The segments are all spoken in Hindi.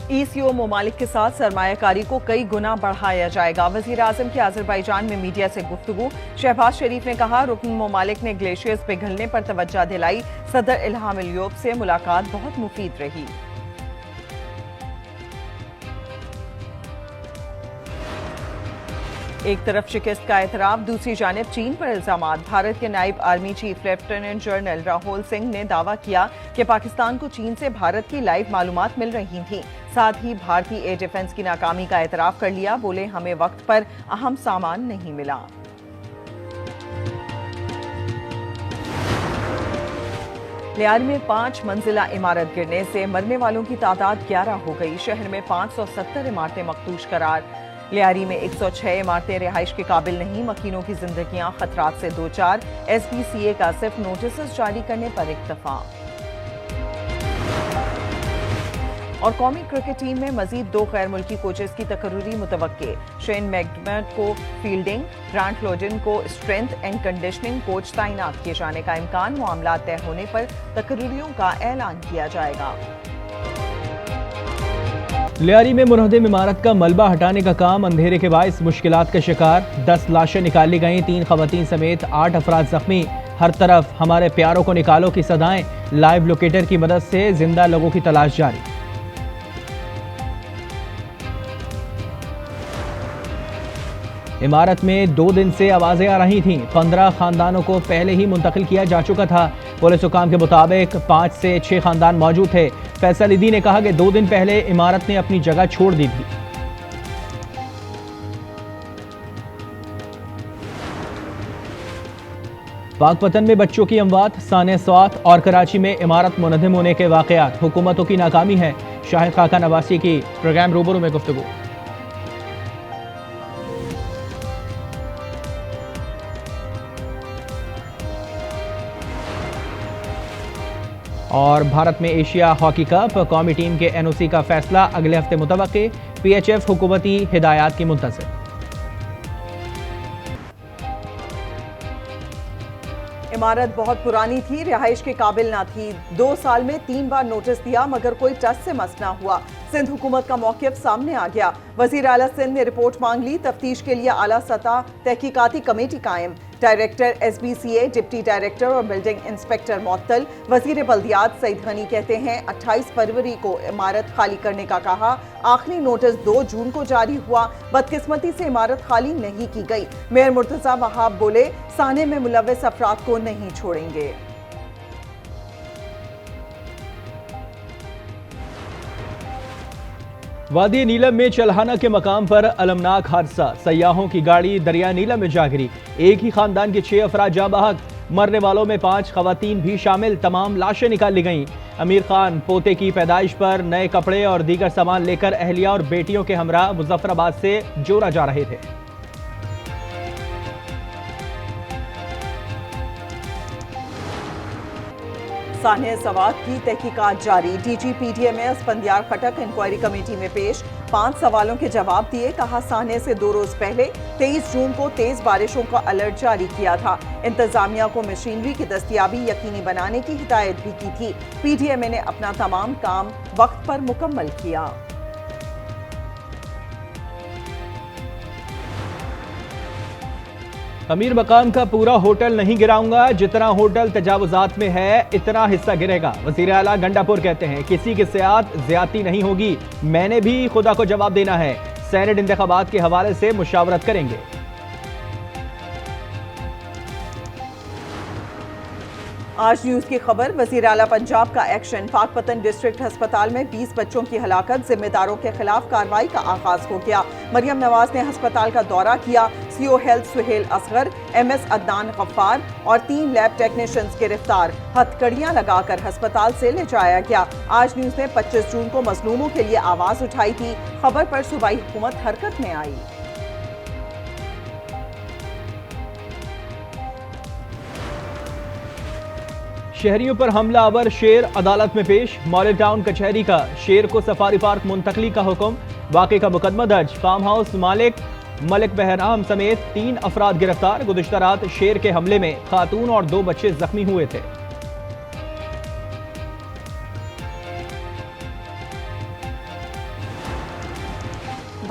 ECO ममालिक के साथ सरमायाकारी को कई गुना बढ़ाया जाएगा। वजीर आजम की अजरबैजान में मीडिया से गुफ्तगू। शहबाज शरीफ ने कहा, रुकन ममालिक ने ग्लेशियर्स पिघलने पर तवज्जो दिलाई। सदर इल्हाम अलियोब से मुलाकात बहुत मुफीद रही। एक तरफ शिकस्त का एतराफ, दूसरी जानिब चीन पर इल्जामात। भारत के नायब army chief lieutenant general Rahul Singh ने दावा किया कि पाकिस्तान को चीन से भारत की लाइव मालूमात मिल रही थीं। साथ ही भारतीय एयर डिफेंस की नाकामी का एतराफ कर लिया। बोले, हमें वक्त पर अहम सामान नहीं मिला। लियारी में 5 मंजिला इमारत गिरने से मरने वालों की तादाद 11 हो गई। शहर में 570 इमारतें मखदूश करार। लियारी में 106 इमारतें रिहाइश के काबिल नहीं। मकीनों की जिंदगियां खतरात से दो चार। SPCA का सिर्फ नोटिस जारी करने पर इक्तफा। और कौमी क्रिकेट टीम में मजीद 2 गैर मुल्की कोचेस की तकर्रुरी मुतवक्के। शेन मैकडर्मट को फील्डिंग, ग्रांट लोडिन को स्ट्रेंथ एंड कंडीशनिंग कोच तैनात किए जाने का इम्कान। मामला तय होने पर तकर्रुरियों का ऐलान किया जाएगा। लियारी में मुनहदम इमारत का मलबा हटाने का काम अंधेरे के बायस मुश्किलात का शिकार। 10 लाशें निकाली गईं, 3 खवातीन समेत 8 अफराद जख्मी। हर तरफ हमारे प्यारों को निकालो की सदाएं। लाइव लोकेटर की मदद से जिंदा लोगों की तलाश जारी। इमारत में 2 दिन से आवाजें आ रही थीं। 15 खानदानों को पहले ही मुंतकिल किया जा चुका था। पुलिस हुकाम के मुताबिक 5 से 6 खानदान मौजूद थे। फैसल ईदी ने कहा कि 2 दिन पहले इमारत ने अपनी जगह छोड़ दी थी। पाकपतन में बच्चों की अमवात, सानिया स्वात और कराची में इमारत मुनहदम होने के वाकयात। हुकूमतों की नाकामी है। शाहिद खाका नवासी की प्रोग्राम रूबरू में गुफ्तगू। और भारत में एशिया हॉकी कप, कौमी टीम के NOC का फैसला अगले हफ्ते मुतवक्के। PHF हुकूमती हिदायत की मुंतज़िर। इमारत बहुत पुरानी थी, रिहाइश के काबिल ना थी। 2 साल में 3 बार नोटिस दिया मगर कोई टस से मस ना हुआ। सिंध हुकूमत का मौक़िफ़ सामने आ गया। वज़ीर आला सिंध ने रिपोर्ट मांग ली। तफ्तीश के लिए आला सतह तहकीकाती कमेटी कायम। डायरेक्टर SBCA, डिप्टी डायरेक्टर और बिल्डिंग इंस्पेक्टर मुअत्तल। वज़ीर बल्दियात सईद गनी कहते हैं 28 फरवरी को इमारत खाली करने का कहा। आखिरी नोटिस 2 जून को जारी हुआ। बदकिस्मती से इमारत खाली नहीं की गई। मेयर मुर्तज़ा वहाब बोले, साने में मुलव्वस अफराद को नहीं छोड़ेंगे। वादी नीलम में चलहाना के मकाम पर अलमनाक हादसा। सयाहों की गाड़ी दरिया नीलम में जा गिरी। एक ही खानदान के 6 अफराद जाँ बहक। मरने वालों में 5 खवातीन भी शामिल। तमाम लाशें निकाली गईं। अमीर खान पोते की पैदाइश पर नए कपड़े और दीगर सामान लेकर अहलिया और बेटियों के हमरा मुजफ्फराबाद से जोरा जा रहे थे। सानिया सवात की तहकीकात जारी। DG PDMS स्पंदियार खटक इंक्वायरी कमेटी में पेश। 5 सवालों के जवाब दिए। कहा, सानिया से 2 रोज पहले 23 जून को तेज बारिशों का अलर्ट जारी किया था। इंतजामिया को मशीनरी की दस्तयाबी यकीनी बनाने की हिदायत भी की थी। PDMA ने अपना तमाम काम वक्त पर मुकम्मल किया। अमीर मकाम का पूरा होटल नहीं गिराऊंगा, जितना होटल तजावुजात में है इतना हिस्सा गिरेगा। वज़ीर आला गंडापुर कहते हैं किसी के साथ ज्यादती नहीं होगी। मैंने भी खुदा को जवाब देना है। सेनेट इंतखाबात के हवाले से मुशावरत करेंगे। आज न्यूज की खबर, वज़ीर आला पंजाब का एक्शन। पाकपतन डिस्ट्रिक्ट अस्पताल में 20 बच्चों की हलाकत। जिम्मेदारों के खिलाफ कार्रवाई का आगाज हो गया। मरियम नवाज ने अस्पताल का दौरा किया। CO health Suhail Asgar, MS Adnan Gaffar और 3 लैब टेक्नीशियंस गिरफ्तार। हथकड़ियां लगाकर अस्पताल से ले जाया गया। आज न्यूज ने 25 जून को मजलूमों के लिए आवाज उठाई थी। खबर पर सूबाई हुकूमत हरकत में आई। शहरियों पर हमला आवर शेर अदालत में पेश। मॉडल टाउन कचहरी का शेर को सफारी पार्क मुंतकली का हुक्म। वाक़े का मुकदमा दर्ज। फार्म हाउस मालिक मलिक बहराम समेत 3 अफराद गिरफ्तार। गुज़िश्ता रात शेर के हमले में खातून और 2 बच्चे जख्मी हुए थे।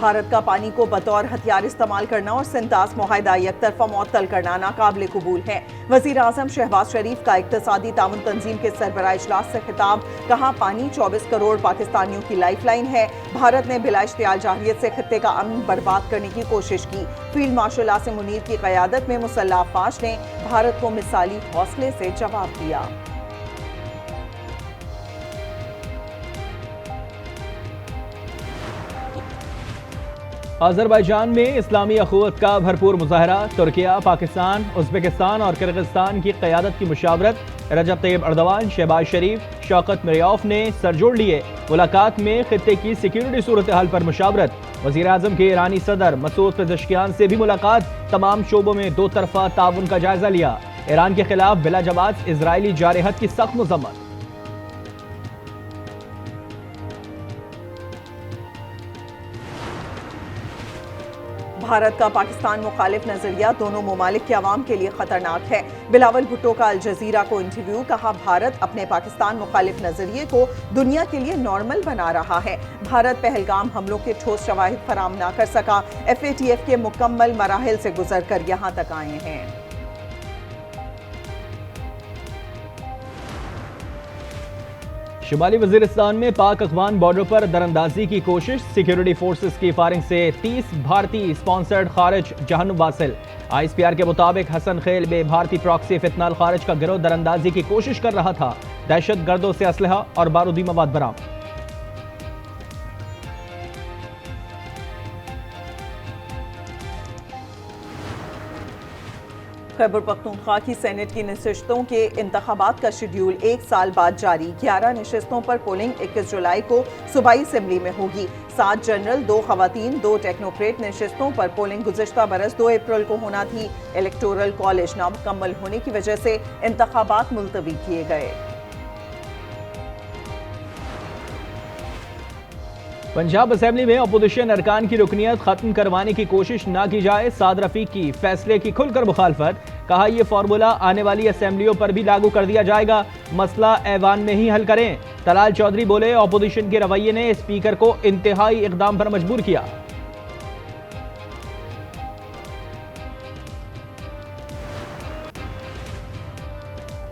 भारत का पानी को बतौर हथियार इस्तेमाल करना और सिंतास मुआहिदा एकतरफा मुअत्तल करना नाकाबिले कबूल है। वजीर आजम शहबाज शरीफ का इक्तसादी ताउन तंजीम के सरबराह इजलास से खिताब, कहा पानी 24 करोड़ पाकिस्तानियों की लाइफलाइन है। भारत ने बिला इश्तियाल जाहिरियत से खित्ते का अमन बर्बाद करने की कोशिश की। फील्ड मार्शल आसिम मुनीर की क़यादत में मुसल्लह अफवाज ने भारत को मिसाली हौसले से जवाब दिया। अजरबैजान में इस्लामी अखुवत का भरपूर मुजाहरा, तुर्किया, पाकिस्तान, उज़्बेकिस्तान और किर्गिस्तान की क़यादत की मुशावरत। रजब तैयब अर्दवान, शहबाज शरीफ, शौकत मिर्ज़ियोयेव ने सर जोड़ लिए। मुलाकात में खित्ते की सिक्योरिटी सूरत हाल पर मुशावरत। वज़ीर आज़म के ईरानी सदर मसूद पेज़ेश्कियान से भी मुलाकात, तमाम शोबों में दो तरफा ताउन का जायजा लिया। ईरान के खिलाफ बिला जवाब इजरायली जारहत की सख्त मज़म्मत। भारत का पाकिस्तान मुखालिफ नजरिया दोनों ममालिक के अवाम के लिए खतरनाक है। बिलावल भुट्टो का अल जजीरा को इंटरव्यू, कहा भारत अपने पाकिस्तान मुखालिफ नजरिए को दुनिया के लिए नॉर्मल बना रहा है। भारत पहलगाम हमलों के ठोस शवाहिद फराम ना कर सका, FATF के मुकम्मल मराहिल से गुजर कर यहाँ तक आए हैं। शुमाली वजीरिस्तान में पाक अफगान बॉर्डर पर दरअंदाजी की कोशिश, सिक्योरिटी फोर्सेस की फायरिंग से 30 भारतीय स्पॉन्सर्ड खारिज जहन्नुम वासिल। ISPR के मुताबिक हसन खेल में भारतीय प्रॉक्सी फितनाल खारिज का गिरोह दरअंदाजी की कोशिश कर रहा था। दहशत गर्दों से असलहा और बारूदी मवाद बरामद। खैबर पख्तूनख्वा की सेनेट की नशिस्तों के इंतखाबात का शेड्यूल 1 साल बाद जारी। 11 नशिस्तों पर पोलिंग 21 जुलाई को सूबाई असेंबली में होगी। 7 जनरल, 2 खवातीन, 2 टेक्नोक्रेट नशिस्तों पर पोलिंग गुज़िश्ता बरस 2 अप्रैल को होना थी। इलेक्टोरल कॉलेज नामुकम्मल होने की वजह से इंतखाबात मुलतवी किए गए। पंजाब असेंबली में अपोजिशन अरकान की रुकनियत खत्म करवाने की कोशिश ना की जाए, साद रफीक की फैसले की खुलकर मुखालफत। कहा यह फार्मूला आने वाली असेंबलियों पर भी लागू कर दिया जाएगा, मसला ऐवान में ही हल करें। तलाल चौधरी बोले अपोजिशन के रवैये ने स्पीकर को इंतहाई इकदाम पर मजबूर किया।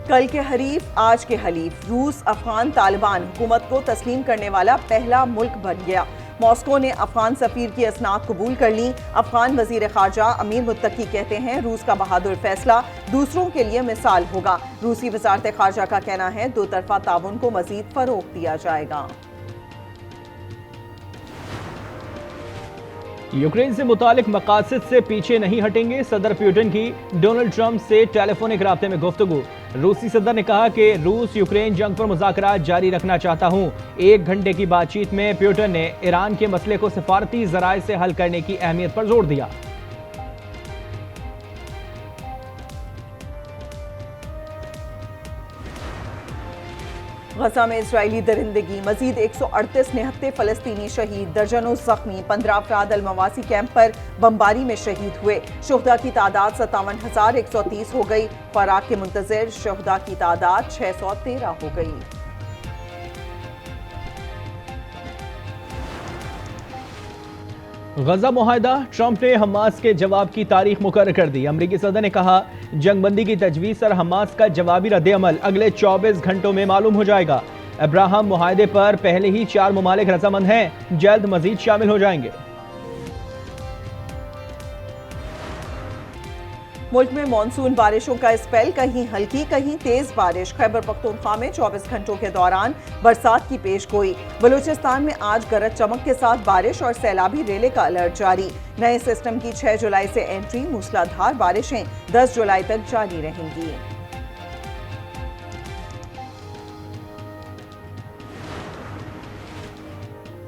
कल के हरीफ आज के हलीफ, रूस अफगान तालिबान हुकूमत को तस्लीम करने वाला पहला मुल्क बन गया। मॉस्को ने अफगान सफीर की असनाद कबूल कर ली। अफगान वजीर खारजा अमीर मुत्तकी कहते हैं रूस का बहादुर फैसला दूसरों के लिए मिसाल होगा। रूसी वजारत खारजा का कहना है दो तरफा ताउन को मजीद फरोग दिया जाएगा। यूक्रेन से मुतालिक मकासद से पीछे नहीं हटेंगे, सदर पुतिन की डोनाल्ड ट्रंप से टेलीफोनिक राब्ते में गुफ्तगू। रूसी सदर ने कहा कि रूस यूक्रेन जंग पर मुज़ाकरात जारी रखना चाहता हूं। 1 घंटे की बातचीत में पुतिन ने ईरान के मसले को सिफारती ज़राए से हल करने की अहमियत पर जोर दिया। गजा में इजरायली दरिंदगी, मजीद 138 निहत्ते फलस्तीनी शहीद, दर्जनों जख्मी। 15 अफराद अलमवासी कैंप पर बमबारी में शहीद हुए। शुहदा की तादाद 57,130 हो गई। फराक के मुंतजर शुहदा की तादाद 613 हो गई। गजा मुआहिदा, ट्रंप ने हमास के जवाब की तारीख मुकर्रर कर दी। अमरीकी सदर ने कहा जंगबंदी की तजवीज़ और हमास का जवाबी रद्द-ए-अमल अगले 24 घंटों में मालूम हो जाएगा। अब्राहम मुआहिदे पर पहले ही 4 ममालिक रजामंद हैं, जल्द मजीद शामिल हो जाएंगे। मुल्क में मानसून बारिशों का स्पेल, कहीं हल्की कहीं तेज बारिश। खैबर पख्तूनख्वा में 24 घंटों के दौरान बरसात की पेशगोई। बलूचिस्तान में आज गरज चमक के साथ बारिश और सैलाबी रेले का अलर्ट जारी। नए सिस्टम की 6 जुलाई से एंट्री, मूसलाधार बारिशें 10 जुलाई तक जारी रहेंगी।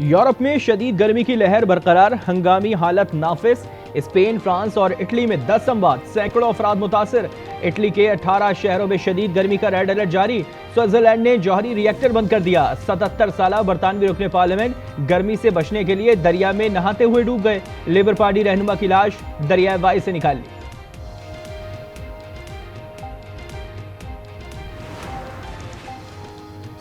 यूरोप में शदीद गर्मी की लहर बरकरार, हंगामी हालत नाफिस। स्पेन, फ्रांस और इटली में 10 अमवात, सैकड़ों अफराद मुतासिर। इटली के 18 शहरों में शदीद गर्मी का रेड अलर्ट जारी। स्विट्जरलैंड ने जौहरी रिएक्टर बंद कर दिया। 77 साला बरतानवी रुकने पार्लियामेंट गर्मी से बचने के लिए दरिया में नहाते हुए डूब गए। लेबर पार्टी रहनुमा की लाश दरियाए वाई से निकाल ली।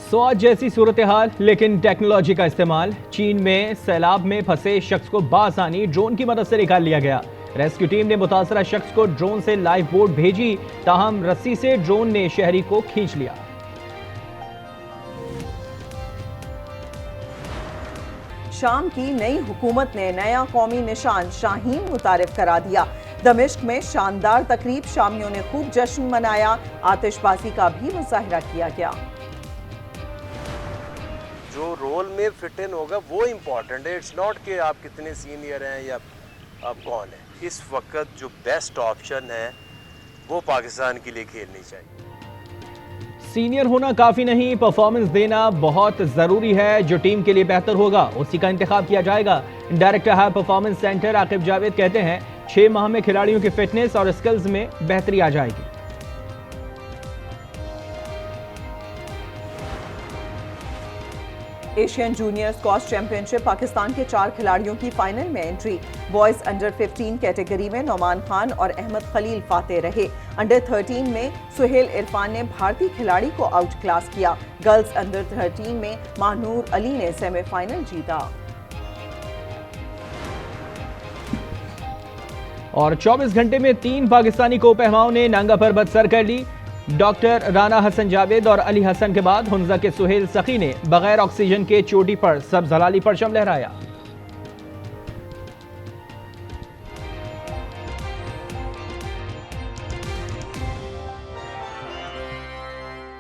स्वाद जैसी सूरत हाल, लेकिन टेक्नोलॉजी का इस्तेमाल। चीन में सैलाब में फंसे शख्स को बासानी ड्रोन की मदद से निकाल लिया गया। रेस्क्यू टीम ने मुतासरा शख्स को ड्रोन से लाइफ बोट भेजी, ताहम रस्सी से ड्रोन ने शहरी को खींच लिया। शाम की नई हुकूमत ने नया कौमी निशान शाहीन मुतारिफ करा दिया। दमिश्क में शानदार तकरीब, शामियों ने खूब जश्न मनाया, आतिशबाजी का भी मुजाहिरा किया गया। जो रोल में फिट इन होगा वो इम्पोर्टेंट है। इट्स नॉट कि आप कितने सीनियर हैं या आप कौन हैं। इस वक्त जो बेस्ट ऑप्शन है वो पाकिस्तान के लिए खेलनी चाहिए। सीनियर होना काफी नहीं, परफॉर्मेंस देना बहुत जरूरी है। जो टीम के लिए बेहतर होगा उसी का इंतखाब किया जाएगा। Director high performance centre Aqib Javed कहते हैं 6 माह में खिलाड़ियों की फिटनेस और स्किल्स में बेहतरी आ जाएगी। Asian junior squash championship, Pakistan के 4 खिलाड़ियों की फाइनल में एंट्री। बॉयज अंडर 15 कैटेगरी में नौमान खान और अहमद खलील फाते रहे। अंडर 13 में सुहेल इरफान ने भारतीय खिलाड़ी को आउट क्लास किया। गर्ल्स अंडर 13 में माहनूर अली ने सेमीफाइनल जीता। और 24 घंटे में 3 पाकिस्तानी को पहलवानों ने नांगा पर्वत सर कर ली। डॉक्टर राना हसन जावेद और अली हसन के बाद हुंजा के सुहेल सखी ने बगैर ऑक्सीजन के चोटी पर सब्ज हलाली परचम लहराया।